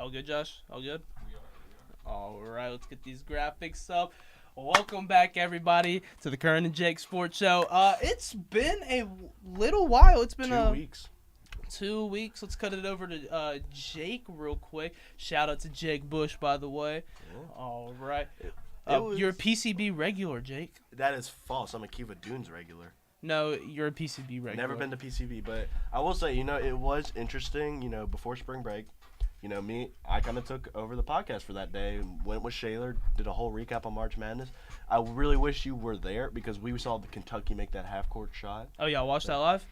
All good, Josh? All good? All right, let's get these graphics up. Welcome back, everybody, to the Curran Jake Sports Show. It's been a little while. It's been 2 weeks. 2 weeks. Let's cut it over to Jake real quick. Shout out to Jake Bush, by the way. Yeah. All right. was- You're a PCB regular, Jake. That is false. I'm a Kiva Dunes regular. No, you're a PCB regular. Never been to PCB, but I will say, it was interesting, before spring break. I kind of took over the podcast for that day, went with Shaler, did a whole recap on March Madness. I really wish you were there because we saw the Kentucky make that half-court shot. Oh, yeah, watched that live?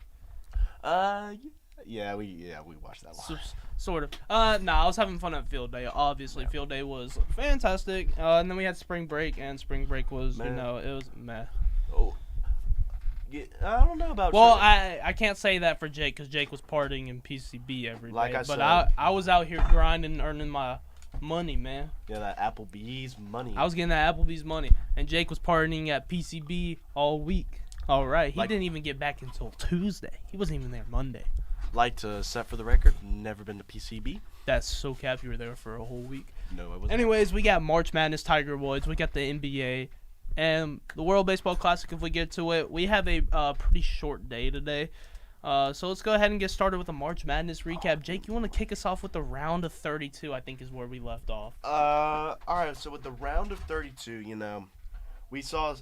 Yeah, we watched that live. Sort of. I was having fun at field day. Obviously, field day was fantastic. And then we had spring break, and spring break was, it was meh. Oh. Yeah, I don't know about. Well, I can't say that for Jake because Jake was partying in PCB every day. Like I but said, I was out here grinding, earning my money, man. Yeah, that Applebee's money. I was getting that Applebee's money, and Jake was partying at PCB all week. All right, he didn't even get back until Tuesday. He wasn't even there Monday. Like to set for the record, never been to PCB. That's so cap. You were there for a whole week. No, I wasn't. Anyways, we got March Madness, Tiger Woods. We got the NBA. And the World Baseball Classic, if we get to it, we have a pretty short day today. So let's go ahead and get started with the March Madness recap. Jake, you want to kick us off with the round of 32, I think is where we left off. All right, so with the round of 32, we saw,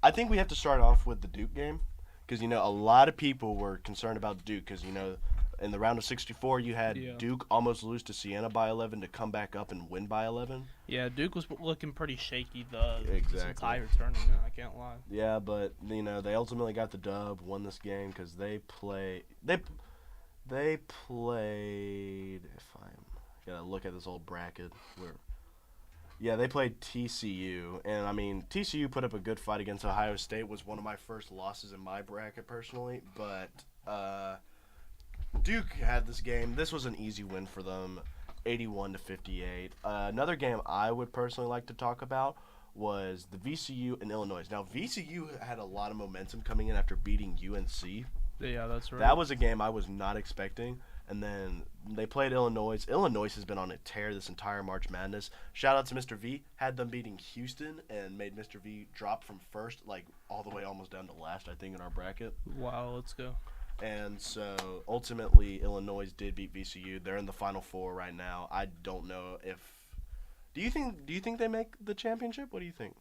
I think we have to start off with the Duke game. Because, a lot of people were concerned about Duke because, in the round of 64, you had Duke almost lose to Siena by 11 to come back up and win by 11. Yeah, Duke was looking pretty shaky this entire tournament, I can't lie. Yeah, but, they ultimately got the dub, won this game because they played, if I'm going to look at this old bracket, they played TCU, and, TCU put up a good fight against Ohio State, was one of my first losses in my bracket personally, but, Duke had this game. This was an easy win for them, 81-58. Another game I would personally like to talk about was the VCU and Illinois. Now, VCU had a lot of momentum coming in after beating UNC. Yeah, that's right. That was a game I was not expecting. And then they played Illinois. Illinois has been on a tear this entire March Madness. Shout out to Mr. V. Had them beating Houston and made Mr. V drop from first, all the way almost down to last, I think, in our bracket. Wow, let's go. And so, ultimately, Illinois did beat VCU. They're in the Final Four right now. I don't know if – do you think they make the championship? What do you think?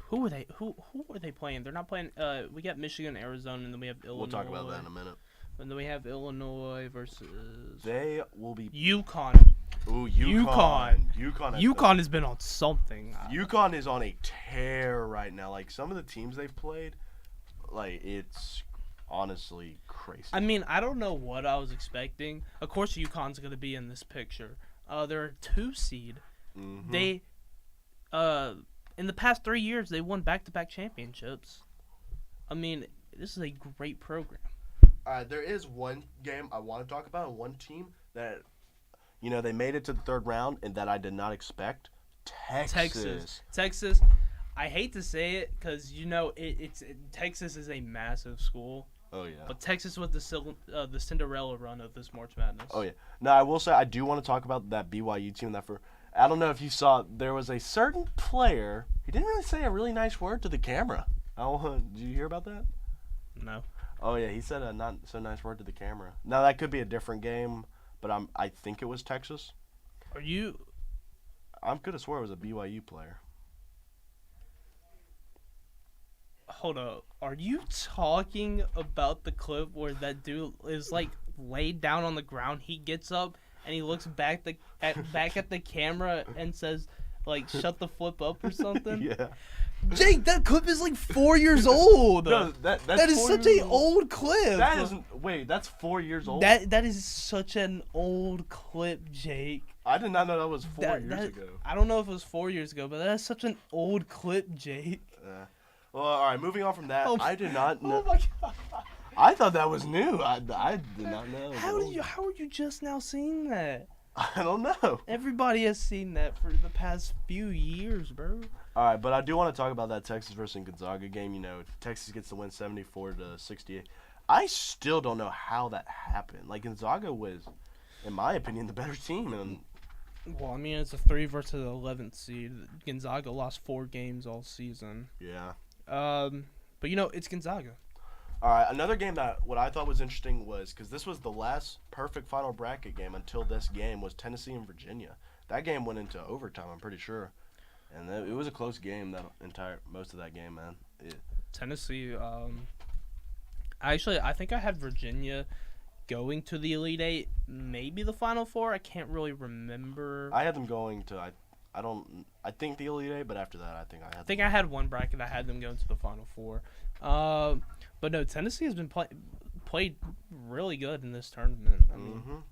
Who are they? Who are they playing? They're not playing we got Michigan, Arizona, and then we have Illinois. We'll talk about that in a minute. And then we have Illinois versus – They will be – UConn. Ooh, UConn. UConn has been on something. UConn is on a tear right now. Some of the teams they've played – it's honestly crazy. I don't know what I was expecting. Of course, UConn's going to be in this picture. They're a 2 seed. Mm-hmm. They, in the past 3 years, they won back-to-back championships. This is a great program. There is one game I want to talk about and one team that, they made it to the third round and that I did not expect. Texas. I hate to say it because Texas is a massive school. Oh yeah. But Texas was the Cinderella run of this March Madness. Oh yeah. Now I will say I do want to talk about that BYU team. I don't know if you saw, there was a certain player. He didn't really say a really nice word to the camera. Did you hear about that? No. Oh yeah, he said a not so nice word to the camera. Now that could be a different game, but I think it was Texas. I could have swore it was a BYU player. Hold up. Are you talking about the clip where that dude is laid down on the ground? He gets up and he looks back at the camera and says shut the flip up or something? Yeah. Jake, that clip is 4 years old. No, that's that is such an old clip. That's 4 years old. That is such an old clip, Jake. I did not know that was 4 years ago. I don't know if it was 4 years ago, but that is such an old clip, Jake. Well, all right, moving on from that, I did not know. Oh, my God. I thought that was new. I did not know. How are you just now seeing that? I don't know. Everybody has seen that for the past few years, bro. All right, but I do want to talk about that Texas versus Gonzaga game. Texas gets to win 74-68. I still don't know how that happened. Gonzaga was in my opinion, the better team. And Well, I mean, it's a 3 versus 11th seed. Gonzaga lost 4 games all season. yeah. But it's Gonzaga. All right, another game that what I thought was interesting was because this was the last perfect final bracket game until this game was Tennessee and Virginia. That game went into overtime, I'm pretty sure, and it was a close game most of that game, man. Tennessee. I think I had Virginia going to the Elite Eight, maybe the Final Four. I can't really remember. I had them going to I think the Elite Eight, but after that, I think I had one bracket. I had them going to the Final Four. But no, Tennessee has been played really good in this tournament. I mean,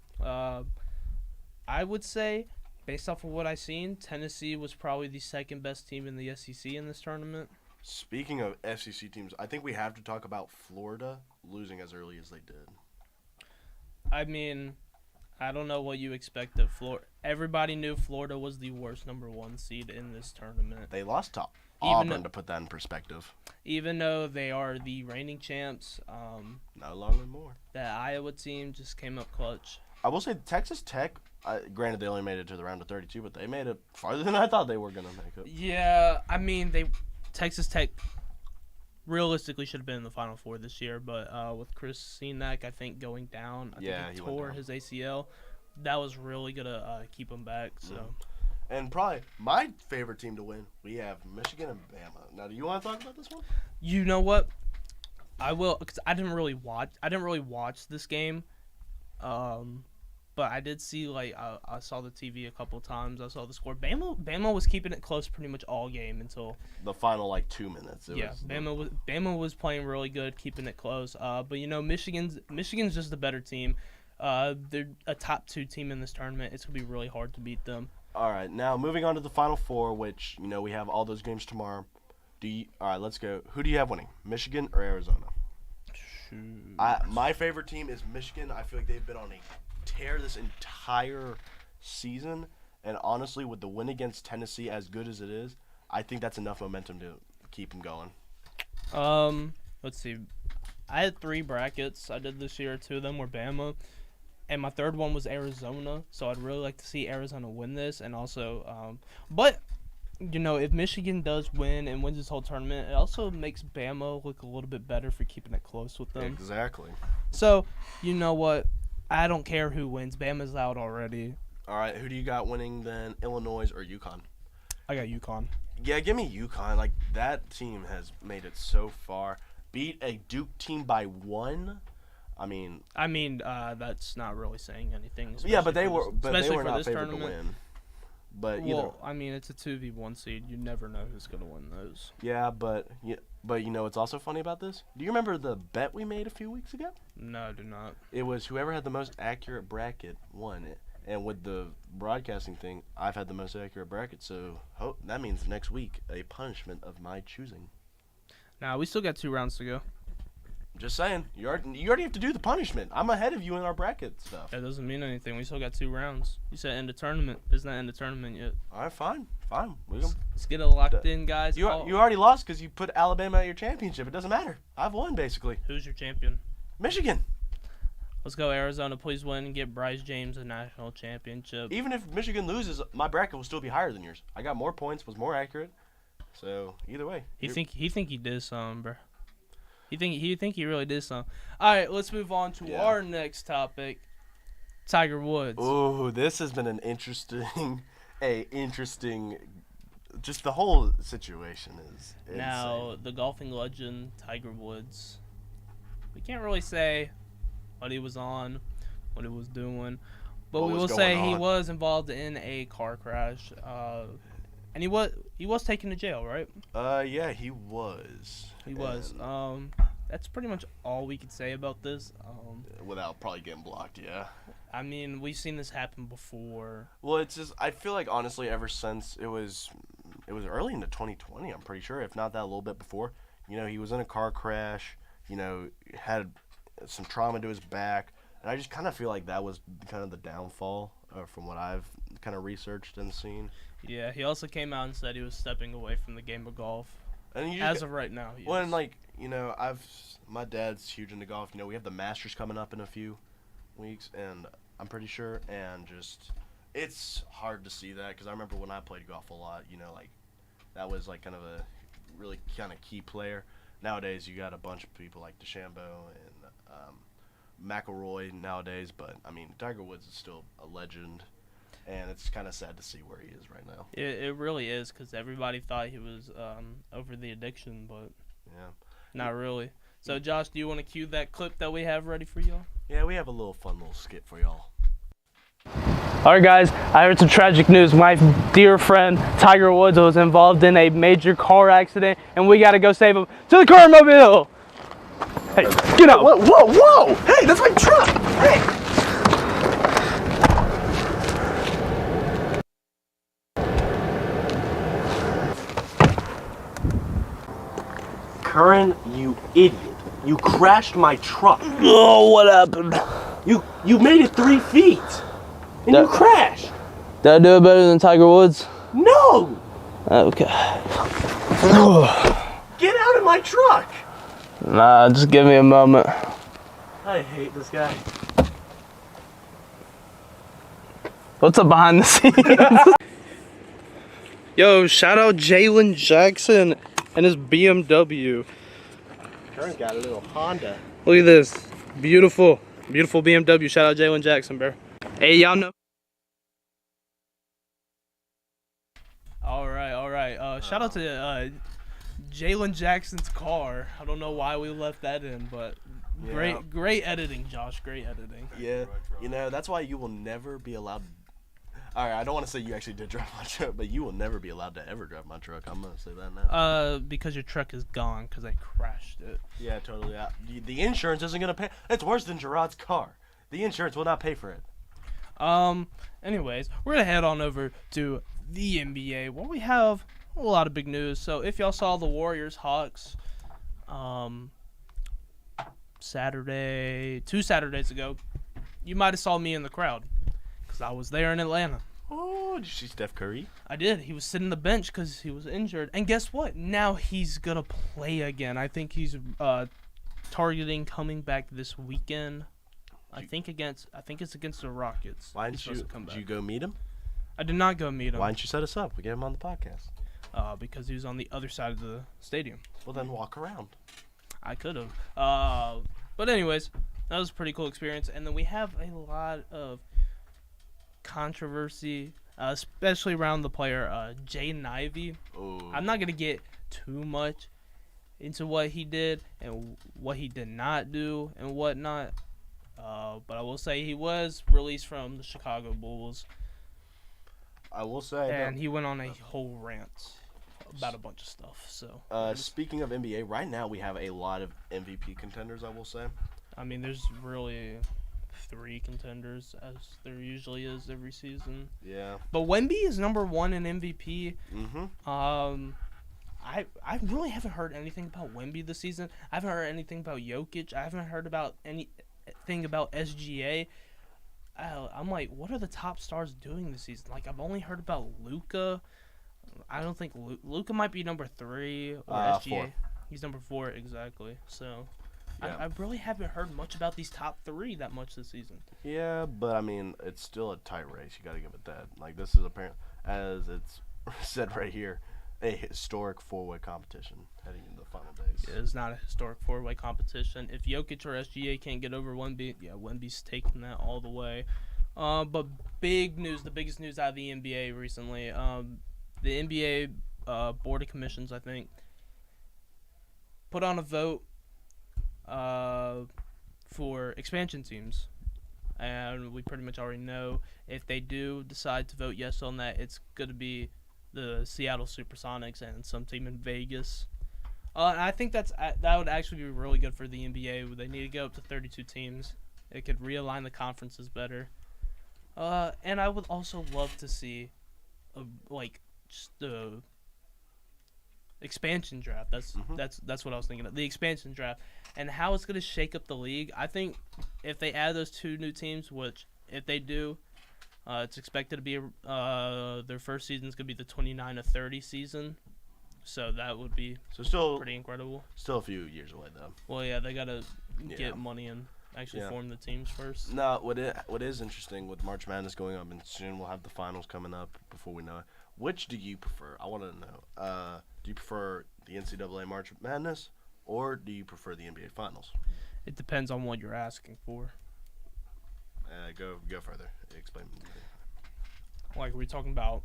I would say, based off of what I've seen, Tennessee was probably the second best team in the SEC in this tournament. Speaking of SEC teams, I think we have to talk about Florida losing as early as they did. I mean, I don't know what you expect of Florida. Everybody knew Florida was the worst number 1 seed in this tournament. They lost to Auburn, to put that in perspective. Even though they are the reigning champs, No longer more. that Iowa team just came up clutch. I will say Texas Tech, granted they only made it to the round of 32, but they made it farther than I thought they were going to make it. Yeah, I mean, Texas Tech realistically should have been in the Final Four this year, but with Chris Senack, I think, going down, I think he tore his ACL. That was really going to keep him back. So. And probably my favorite team to win, we have Michigan and Bama. Now, do you want to talk about this one? You know what? I will, because I didn't really watch this game. But I did see, I saw the TV a couple times. I saw the score. Bama was keeping it close pretty much all game until the final 2 minutes. Bama was playing really good, keeping it close. But Michigan's just the better team. They're a top 2 team in this tournament. It's gonna be really hard to beat them. All right, now moving on to the Final Four, which we have all those games tomorrow. All right, let's go. Who do you have winning, Michigan or Arizona? Shoot. My favorite team is Michigan. I feel like they've been on a tear this entire season, and honestly, with the win against Tennessee as good as it is, I think that's enough momentum to keep them going. Let's see. I had 3 brackets I did this year. 2 of them were Bama, and my third one was Arizona. So I'd really like to see Arizona win this, and also, but if Michigan does win and wins this whole tournament, it also makes Bama look a little bit better for keeping it close with them. Exactly. So you know what? I don't care who wins. Bama's out already. All right, who do you got winning then, Illinois or UConn? I got UConn. Yeah, give me UConn. That team has made it so far. Beat a Duke team by 1. I mean, that's not really saying anything. Yeah, but they were not favored to tournament. win. But it's a 2v1 seed. You never know who's gonna win those. Yeah, but what's also funny about this? Do you remember the bet we made a few weeks ago? No, I do not. It was whoever had the most accurate bracket won it. And with the broadcasting thing, I've had the most accurate bracket, so that means next week a punishment of my choosing. Now we still got 2 rounds to go. Just saying, you already have to do the punishment. I'm ahead of you in our bracket stuff. That doesn't mean anything. We still got 2 rounds. You said end of tournament. It's not end of tournament yet. All right, fine. Let's get it locked in, guys. You already lost because you put Alabama at your championship. It doesn't matter. I've won, basically. Who's your champion? Michigan. Let's go, Arizona. Please win and get Bryce James a national championship. Even if Michigan loses, my bracket will still be higher than yours. I got more points, was more accurate. So either way, He think he did something, bro. He think he really did something. All right, let's move on to our next topic. Tiger Woods. Oh, this has been an interesting. Just the whole situation is insane. Now, the golfing legend Tiger Woods. We can't really say what he was on, what he was doing, but we will say he was involved in a car crash. And he was taken to jail, right? Yeah, he was. He was. That's pretty much all we could say about this. Without probably getting blocked, yeah. I mean, we've seen this happen before. Well, it's just I feel like honestly, ever since it was early into 2020, I'm pretty sure, if not that a little bit before. He was in a car crash. Had some trauma to his back, and I just kind of feel like that was kind of the downfall from what I've kind of researched and seen. Yeah, he also came out and said he was stepping away from the game of golf. And as of right now, my dad's huge into golf. We have the Masters coming up in a few weeks, and I'm pretty sure, and just it's hard to see that because I remember when I played golf a lot, like that was like kind of a really kind of key player. Nowadays, you got a bunch of people like DeChambeau and McIlroy nowadays, but I mean Tiger Woods is still a legend, and it's kind of sad to see where he is right now. It really is because everybody thought he was over the addiction, but Yeah. not really. So, Josh, do you want to cue that clip that we have ready for y'all? Yeah, we have a little fun little skit for y'all. All right, guys, I heard some tragic news. My dear friend Tiger Woods was involved in a major car accident, and we got to go save him. To the car mobile! Hey, get out! Whoa! Hey, that's my truck! Hey! Curran, you idiot. You crashed my truck. Oh, what happened? You made it 3 feet. And you crashed. Did I do it better than Tiger Woods? No! Okay. Get out of my truck. Nah, just give me a moment. I hate this guy. What's up behind the scenes? Yo, shout out Jalen Jackson and his BMW. Curran's got a little Honda. Look at this. Beautiful BMW. Shout out Jalen Jackson, bro. Hey, y'all know. All right. Shout out to Jalen Jackson's car. I don't know why we left that in, but Yeah. great editing, Josh. Great editing. Yeah, that's why you will never be allowed. All right, I don't want to say you actually did drive my truck, but you will never be allowed to ever drive my truck. I'm gonna say that now. Because your truck is gone because I crashed it. Yeah, totally. The insurance isn't gonna pay. It's worse than Gerard's car. The insurance will not pay for it. Anyways, we're gonna head on over to the NBA where we have a lot of big news. So if y'all saw the Warriors Hawks, two Saturdays ago, you might have saw me in the crowd because I was there in Atlanta. Oh, did you see Steph Curry? I did. He was sitting on the bench because he was injured. And guess what? Now he's gonna play again. I think he's targeting coming back this weekend. I think it's against the Rockets. Why didn't you go meet him? I did not go meet him. Why didn't you set us up? We get him on the podcast. Because he was on the other side of the stadium. Well, then walk around. I could have. But anyways, that was a pretty cool experience. And then we have a lot of controversy, especially around the player Jaden Ivey. Oh. I'm not gonna get too much into what he did and what he did not do and whatnot. But I will say he was released from the Chicago Bulls. I will say. And he went on a whole rant about a bunch of stuff. So. Speaking of NBA, right now we have a lot of MVP contenders. I will say. I mean, there's really 3 contenders, as there usually is every season. Yeah. But Wemby is number 1 in MVP. Mm-hmm. I really haven't heard anything about Wemby this season. I haven't heard anything about Jokic. I haven't heard about anything about SGA. I'm like, what are the top stars doing this season? Like, I've only heard about Luka. I don't think Luka might be number 3 or SGA. 4. He's number 4 exactly. So. Yeah. I really haven't heard much about these top 3 that much this season. Yeah, but I mean, it's still a tight race. You got to give it that. Like, this is apparent, as it's said right here, a historic 4-way competition heading into the final days. It's not a historic 4-way competition. If Jokic or SGA can't get over Wemby, yeah, Wemby's taking that all the way. But big news, the biggest news out of the NBA recently, the NBA Board of Commissions, I think, put on a vote for expansion teams, and we pretty much already know if they do decide to vote yes on that, it's going to be the Seattle Supersonics and some team in Vegas. And I think that would actually be really good for the NBA. They need to go up to 32 teams. It could realign the conferences better. And I would also love to see just the expansion draft. That's what I was thinking of. The expansion draft and how it's going to shake up the league. I think if they add those 2 new teams, which if they do, it's expected to be their first season is going to be the 29-30 season. So that would be still pretty incredible. Still a few years away though. Well, yeah, they got to get money in. actually Yeah. form the teams first. No, what is interesting with March Madness going up, and soon we'll have the finals coming up before we know it. Which do you prefer? I want to know. Do you prefer the NCAA March Madness, or do you prefer the NBA Finals? It depends on what you're asking for. Go further. Explain. Like, are we talking about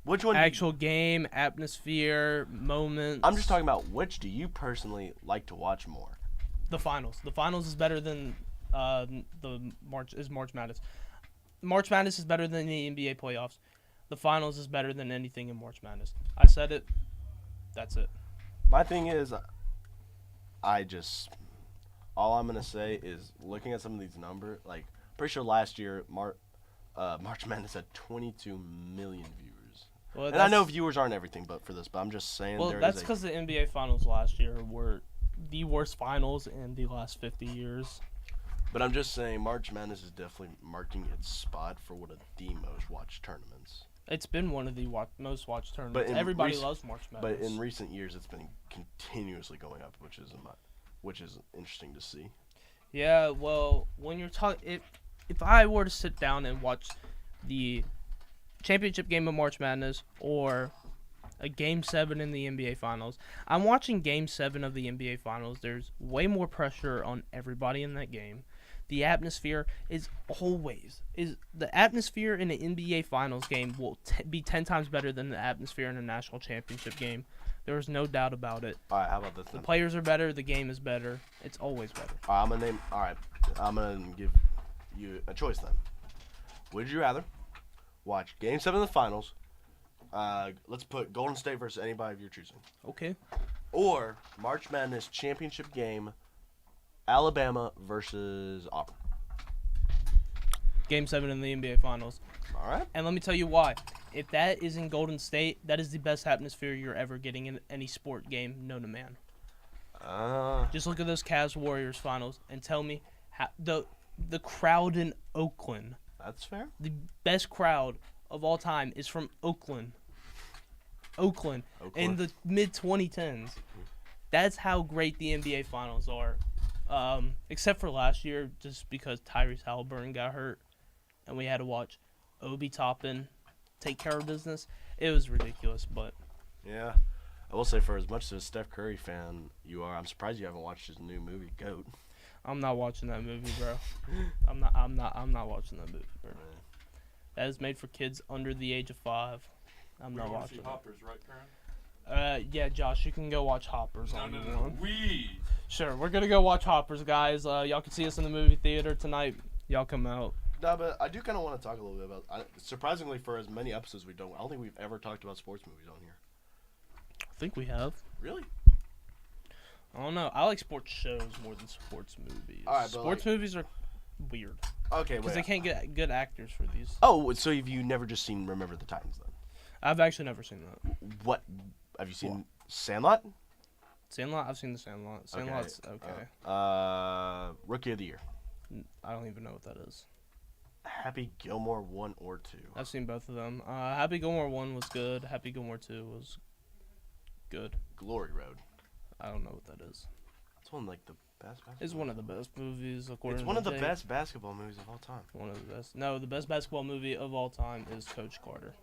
Which one? actual game, atmosphere, moments? I'm just talking about which do you personally like to watch more? The finals. The finals is better than March Madness. March Madness is better than the NBA playoffs. The finals is better than anything in March Madness. I said it. That's it. My thing is, all I'm gonna say is looking at some of these numbers. Like, pretty sure last year March Madness had 22 million viewers. Well, And I know viewers aren't everything, but I'm just saying. Well, that's because the NBA finals last year were the worst finals in the last 50 years. But I'm just saying March Madness is definitely marking its spot for one of the most watched tournaments. It's been one of the most watched tournaments. Everybody loves March Madness. But in recent years, it's been continuously going up, which is interesting to see. Yeah, well, when you're talking, if I were to sit down and watch the championship game of March Madness or a Game 7 in the NBA Finals, I'm watching Game 7 of the NBA Finals. There's way more pressure on everybody in that game. The atmosphere is the atmosphere in an NBA Finals game will be 10 times better than the atmosphere in a national championship game. There is no doubt about it. All right, how about this? The players are better. The game is better. It's always better. I'm gonna give you a choice then. Would you rather watch Game 7 of the Finals? Let's put Golden State versus anybody of your choosing. Okay. Or March Madness championship game, Alabama versus Auburn. Game 7 in the NBA Finals. All right. And let me tell you why. If that is in Golden State, that is the best atmosphere you're ever getting in any sport game known to man. Just look at those Cavs Warriors finals and tell me how the crowd in Oakland. That's fair. The best crowd of all time is from Oakland. Oakland. In the mid 2010s. That's how great the NBA Finals are. Except for last year, just because Tyrese Halliburton got hurt, and we had to watch Obi Toppin take care of business. It was ridiculous, but yeah, I will say for as much as a Steph Curry fan you are, I'm surprised you haven't watched his new movie GOAT. I'm not watching that movie, bro. I'm not watching that movie, bro. That is made for kids under the age of 5. I'm not watching it. Hoppers, right, Curran? Yeah, Josh, you can go watch Hoppers on No. We. Sure, we're gonna go watch Hoppers, guys. Y'all can see us in the movie theater tonight. Y'all come out. No, but I do kind of want to talk a little bit about. Surprisingly, for as many episodes we don't, I don't think we've ever talked about sports movies on here. I think we have. Really? I don't know. I like sports shows more than sports movies. All right, sports movies are weird. Okay, because they can't get good actors for these. Oh, so have you never just seen Remember the Titans then? I've actually never seen that. What have you seen? Sandlot? Sandlot? I've seen the Sandlot. Sandlot's okay. Rookie of the Year. I don't even know what that is. Happy Gilmore 1 or 2? I've seen both of them. Happy Gilmore 1 was good. Happy Gilmore 2 was good. Glory Road. I don't know what that is. It's one of like the best basketball. It's one of the best movies according to It's one of the Jake. best basketball movies of all time. One of the best. No, the best basketball movie of all time is Coach Carter.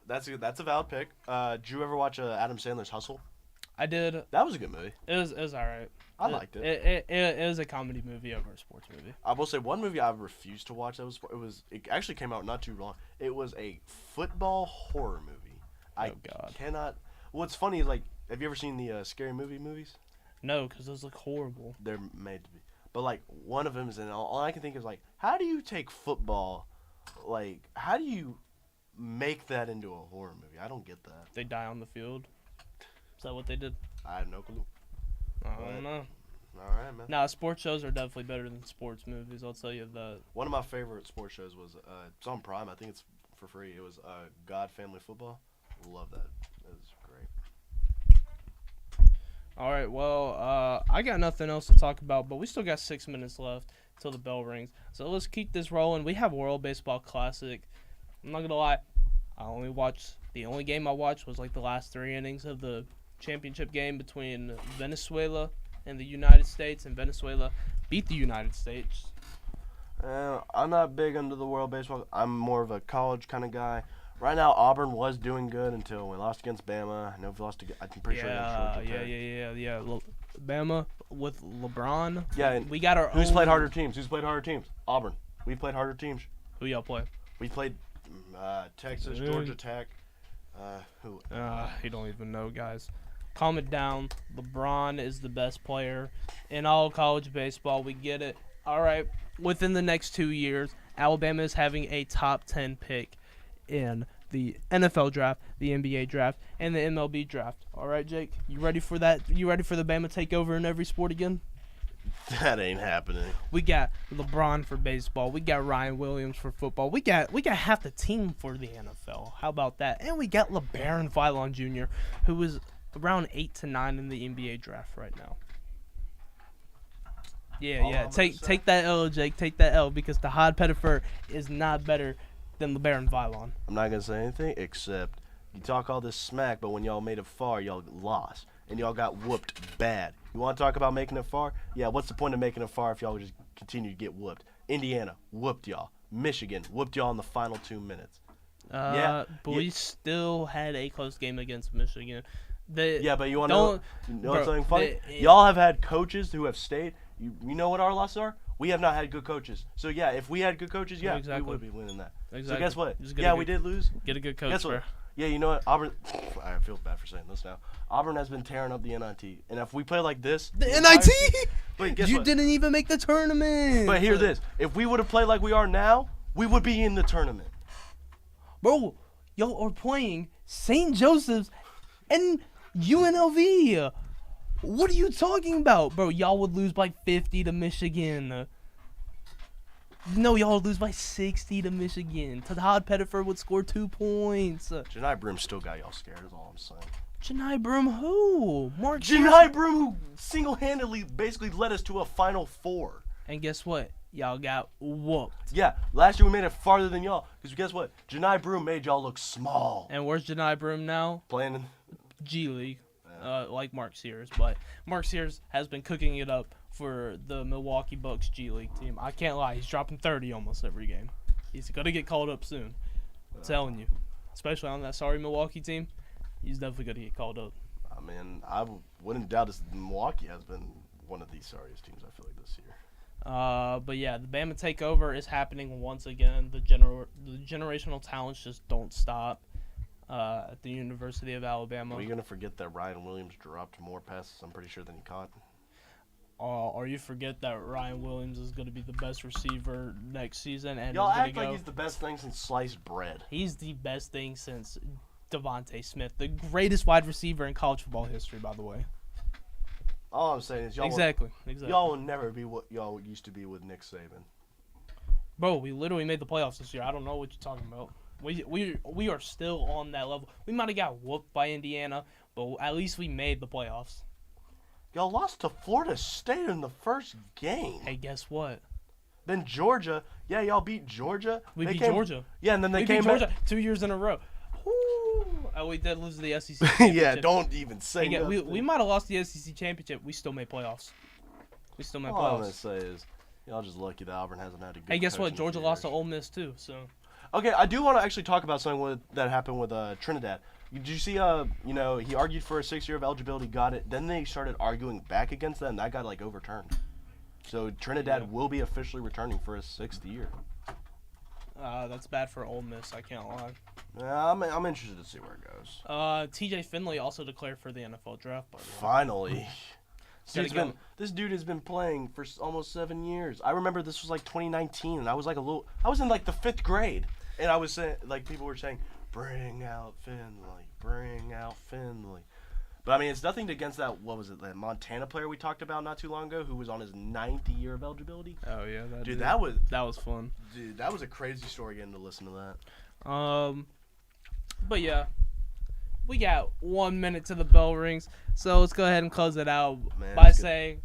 That's a valid pick. Did you ever watch Adam Sandler's Hustle? I did. That was a good movie. It was alright. I liked it. It was a comedy movie over a sports movie. I will say one movie I refused to watch. It actually came out not too long. It was a football horror movie. Oh God. Cannot. What's funny is, like, have you ever seen the Scary Movie movies? No, because those look horrible. They're made to be. But like one of them is, and all I can think is like, how do you take football, like, how do you make that into a horror movie? I don't get that. They die on the field. Is that what they did? I have no clue. I don't know. All right, man. Nah, sports shows are definitely better than sports movies. I'll tell you that. One of my favorite sports shows was it's on Prime. I think it's for free. It was God Family Football. Love that. It was great. All right, well, I got nothing else to talk about, but we still got 6 minutes left till the bell rings. So let's keep this rolling. We have World Baseball Classic. I'm not gonna lie, the only game I watched was like the last 3 innings of the championship game between Venezuela and the United States, and Venezuela beat the United States. I'm not big into the world baseball. I'm more of a college kind of guy. Right now, Auburn was doing good until we lost against Bama. I know we lost. I'm pretty sure against Georgia Tech. Yeah. Bama with LeBron. Yeah, and we got our. Who's own... played harder teams? Auburn. We played harder teams. Who y'all play? We played Texas, Georgia Tech. Who? You don't even know, guys. Calm it down. LeBron is the best player in all college baseball. We get it. All right. Within the next 2 years, Alabama is having a top 10 pick in the NFL draft, the NBA draft, and the MLB draft. All right, Jake, you ready for that? You ready for the Bama takeover in every sport again? That ain't happening. We got LeBron for baseball. We got Ryan Williams for football. We got half the team for the NFL. How about that? And we got LeBaron Philon Jr., who is around 8 to 9 in the NBA draft right now. Yeah. Take that L, Jake. Take that L because the Hod Pettifer is not better than LeBaron Philon. I'm not gonna say anything except you talk all this smack, but when y'all made it far, y'all lost and y'all got whooped bad. You want to talk about making it far? Yeah. What's the point of making it far if y'all just continue to get whooped? Indiana whooped y'all. Michigan whooped y'all in the final 2 minutes. But we still had a close game against Michigan. But you want to know something funny? Y'all have had coaches who have stayed. You know what our losses are? We have not had good coaches. So, yeah, if we had good coaches, we would be winning that. Exactly. So, guess what? We did lose. Get a good coach. Guess what? Yeah, you know what? Auburn. I feel bad for saying this now. Auburn has been tearing up the NIT. And if we play like this. The NIT? But guess you what? didn't even make the tournament. But hear this. If we would have played like we are now, we would be in the tournament. Bro, y'all are playing St. Joseph's and UNLV. What are you talking about? Bro, y'all would lose by 50 to Michigan. No, y'all would lose by 60 to Michigan. Todd Pettifer would score 2 points. Janai Broom still got y'all scared is all I'm saying. Janai Broom who? Janai Broom who single-handedly basically led us to a Final Four. And guess what? Y'all got whooped. Yeah, last year we made it farther than y'all. Because guess what? Janai Broom made y'all look small. And where's Janai Broom now? Playing in G League. Like Mark Sears, but Mark Sears has been cooking it up for the Milwaukee Bucks G League team. I can't lie, he's dropping 30 almost every game. He's gonna get called up soon. I'm telling you, especially on that sorry Milwaukee team, he's definitely gonna get called up. I mean, I wouldn't doubt this. Milwaukee has been one of the sorriest teams I feel like this year. But yeah, the Bama takeover is happening once again. The generational talents just don't stop. At the University of Alabama. Are you going to forget that Ryan Williams dropped more passes, I'm pretty sure, than he caught? Or you forget that Ryan Williams is going to be the best receiver next season. And y'all act like he's the best thing since sliced bread. He's the best thing since Devontae Smith, the greatest wide receiver in college football history, by the way. All I'm saying is Exactly. Y'all will never be what y'all used to be with Nick Saban. Bro, we literally made the playoffs this year. I don't know what you're talking about. We are still on that level. We might have got whooped by Indiana, but at least we made the playoffs. Y'all lost to Florida State in the first game. Hey, guess what? Then Georgia. Yeah, y'all beat Georgia. We beat Georgia. Yeah, and then they came beat Georgia 2 years in a row. Woo. Oh, we did lose the SEC championship. Yeah, don't even say that. We might have lost the SEC championship. We still made playoffs. All I'm going to say is y'all just lucky that Auburn hasn't had a good Hey, guess what? Georgia lost to Ole Miss, too, so... Okay, I do want to actually talk about something that happened with Trinidad. Did you see, he argued for a 6 year of eligibility, got it. Then they started arguing back against that, and that got, overturned. So Trinidad will be officially returning for his 6th year. That's bad for Ole Miss, I can't lie. Yeah, I'm interested to see where it goes. T.J. Finley also declared for the NFL draft, by the way. Finally. This dude has been playing for almost 7 years. I remember this was 2019, and I was I was in the 5th grade. And I was saying, people were saying, bring out Finley. But, I mean, it's nothing against that, that Montana player we talked about not too long ago who was on his 9th year of eligibility? Oh, yeah. That was fun. Dude, that was a crazy story getting to listen to that. But, yeah. We got 1 minute to the bell rings, so let's go ahead and close it out by saying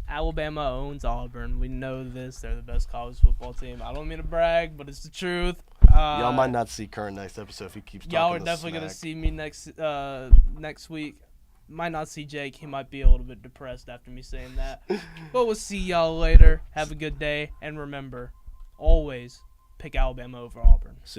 Alabama owns Auburn. We know this. They're the best college football team. I don't mean to brag, but it's the truth. Y'all might not see Curran next episode if he keeps talking Y'all are definitely going to see me next week. might not see Jake. He might be a little bit depressed after me saying that. But we'll see y'all later. Have a good day. And remember, always pick Alabama over Auburn.